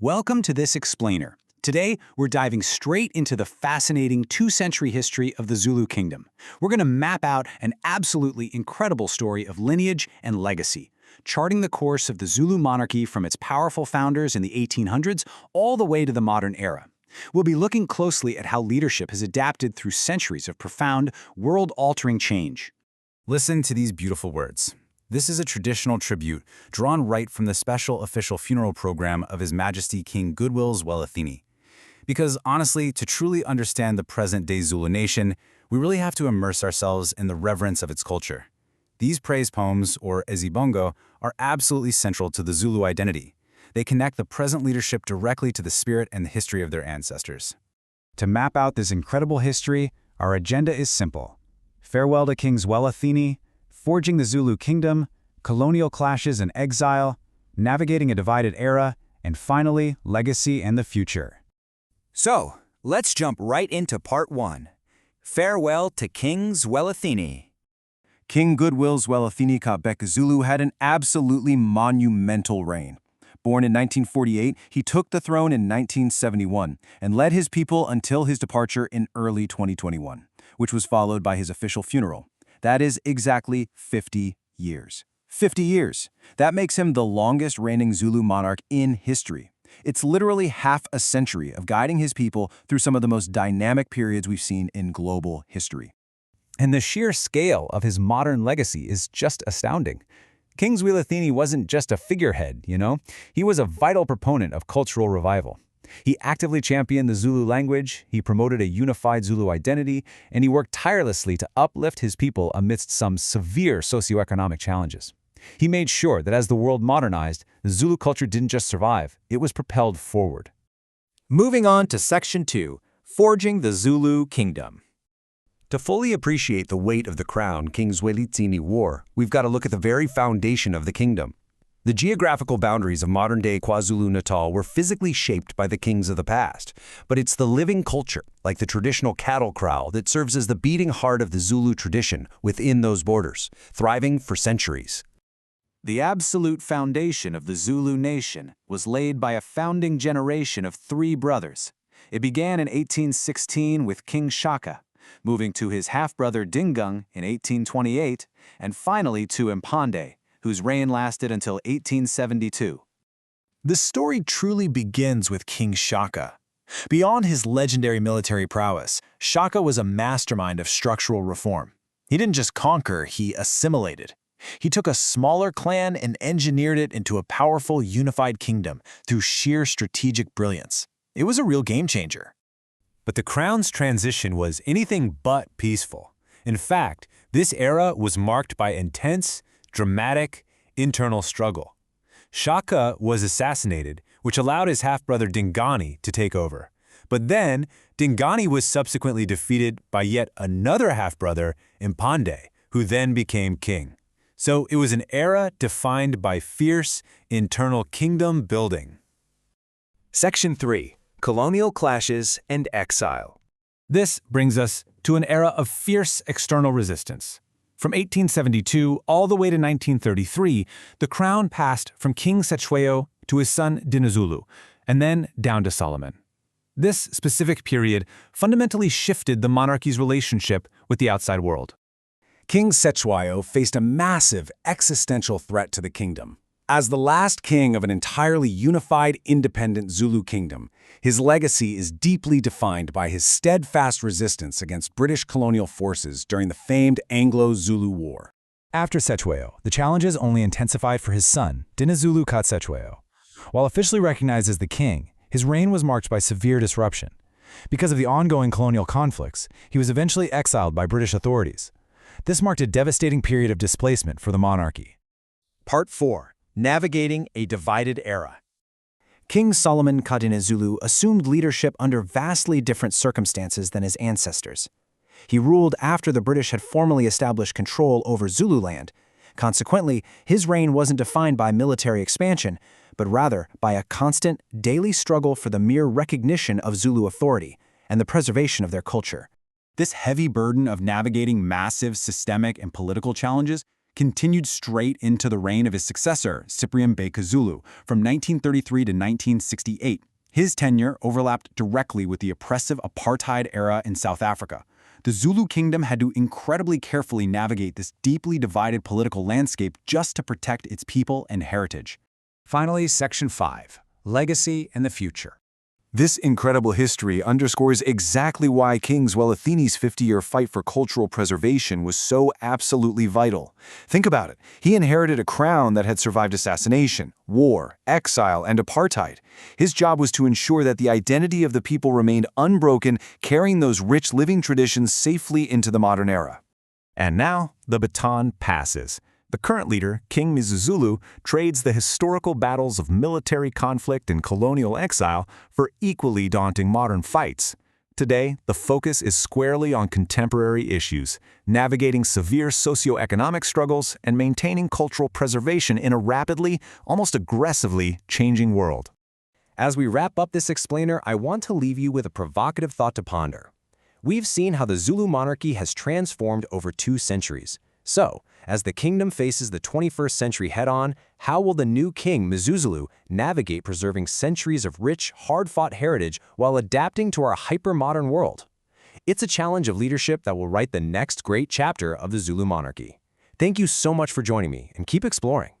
Welcome to this explainer. Today, we're diving straight into the fascinating two-century history of the Zulu Kingdom. We're going to map out an absolutely incredible story of lineage and legacy, charting the course of the Zulu Monarchy from its powerful founders in the 1800s all the way to the modern era. We'll be looking closely at how leadership has adapted through centuries of profound, world-altering change. Listen to these beautiful words. This is a traditional tribute drawn right from the special official funeral program of His Majesty King Zwelithini. Because honestly, to truly understand the present-day Zulu Nation, we really have to immerse ourselves in the reverence of its culture. These praise poems, or ezibongo, are absolutely central to the Zulu identity. They connect the present leadership directly to the spirit and the history of their ancestors. To map out this incredible history, our agenda is simple. Farewell to King Zwelithini, forging the Zulu Kingdom, colonial clashes and exile, navigating a divided era, and finally, legacy and the future. So, let's jump right into part 1. Farewell to King Zwelithini. King Zwelithini kaZulu had an absolutely monumental reign. Born in 1948, he took the throne in 1971 and led his people until his departure in early 2021, which was followed by his official funeral. That is exactly 50 years. 50 years. That makes him the longest reigning Zulu monarch in history. It's literally half a century of guiding his people through some of the most dynamic periods we've seen in global history. And the sheer scale of his modern legacy is just astounding. King Zwelithini wasn't just a figurehead, He was a vital proponent of cultural revival. He actively championed the Zulu language, he promoted a unified Zulu identity, and he worked tirelessly to uplift his people amidst some severe socioeconomic challenges. He made sure that as the world modernized, the Zulu culture didn't just survive, it was propelled forward. Moving on to Section 2, Forging the Zulu Kingdom. To fully appreciate the weight of the crown King Zwelithini wore, we've got to look at the very foundation of the kingdom. The geographical boundaries of modern-day KwaZulu-Natal were physically shaped by the kings of the past, but it's the living culture, like the traditional cattle kraal, that serves as the beating heart of the Zulu tradition within those borders, thriving for centuries. The absolute foundation of the Zulu Nation was laid by a founding generation of 3 brothers. It began in 1816 with King Shaka, moving to his half-brother Dingung in 1828, and finally to Mpande, whose reign lasted until 1872. The story truly begins with King Shaka. Beyond his legendary military prowess, Shaka was a mastermind of structural reform. He didn't just conquer, he assimilated. He took a smaller clan and engineered it into a powerful, unified kingdom through sheer strategic brilliance. It was a real game-changer. But the crown's transition was anything but peaceful. In fact, this era was marked by intense, dramatic, internal struggle. Shaka was assassinated, which allowed his half-brother Dingani to take over. But then, Dingani was subsequently defeated by yet another half-brother, Mpande, who then became king. So it was an era defined by fierce, internal kingdom building. Section 3. Colonial clashes and exile. This brings us to an era of fierce external resistance. From 1872 all the way to 1933, the crown passed from King Cetshwayo to his son Dinizulu, and then down to Solomon. This specific period fundamentally shifted the monarchy's relationship with the outside world. King Cetshwayo faced a massive existential threat to the kingdom. As the last king of an entirely unified, independent Zulu kingdom, his legacy is deeply defined by his steadfast resistance against British colonial forces during the famed Anglo-Zulu War. After Cetshwayo, the challenges only intensified for his son, Dinizulu kaSenzangakhona. While officially recognized as the king, his reign was marked by severe disruption. Because of the ongoing colonial conflicts, he was eventually exiled by British authorities. This marked a devastating period of displacement for the monarchy. Part 4. Navigating a divided era. King Solomon Dinizulu assumed leadership under vastly different circumstances than his ancestors. He ruled after the British had formally established control over Zululand. Consequently, his reign wasn't defined by military expansion, but rather by a constant, daily struggle for the mere recognition of Zulu authority and the preservation of their culture. This heavy burden of navigating massive systemic and political challenges continued straight into the reign of his successor, Cyprian Bey Zulu, from 1933 to 1968. His tenure overlapped directly with the oppressive apartheid era in South Africa. The Zulu Kingdom had to incredibly carefully navigate this deeply divided political landscape just to protect its people and heritage. Finally, Section 5, Legacy and the Future. This incredible history underscores exactly why King Zwelithini's 50-year fight for cultural preservation was so absolutely vital. Think about it. He inherited a crown that had survived assassination, war, exile, and apartheid. His job was to ensure that the identity of the people remained unbroken, carrying those rich living traditions safely into the modern era. And now, the baton passes. The current leader, King Misuzulu, trades the historical battles of military conflict and colonial exile for equally daunting modern fights. Today, the focus is squarely on contemporary issues, navigating severe socioeconomic struggles and maintaining cultural preservation in a rapidly, almost aggressively, changing world. As we wrap up this explainer, I want to leave you with a provocative thought to ponder. We've seen how the Zulu monarchy has transformed over 2 centuries. So, as the kingdom faces the 21st century head-on, how will the new King Misuzulu navigate preserving centuries of rich, hard-fought heritage while adapting to our hyper-modern world? It's a challenge of leadership that will write the next great chapter of the Zulu monarchy. Thank you so much for joining me, and keep exploring.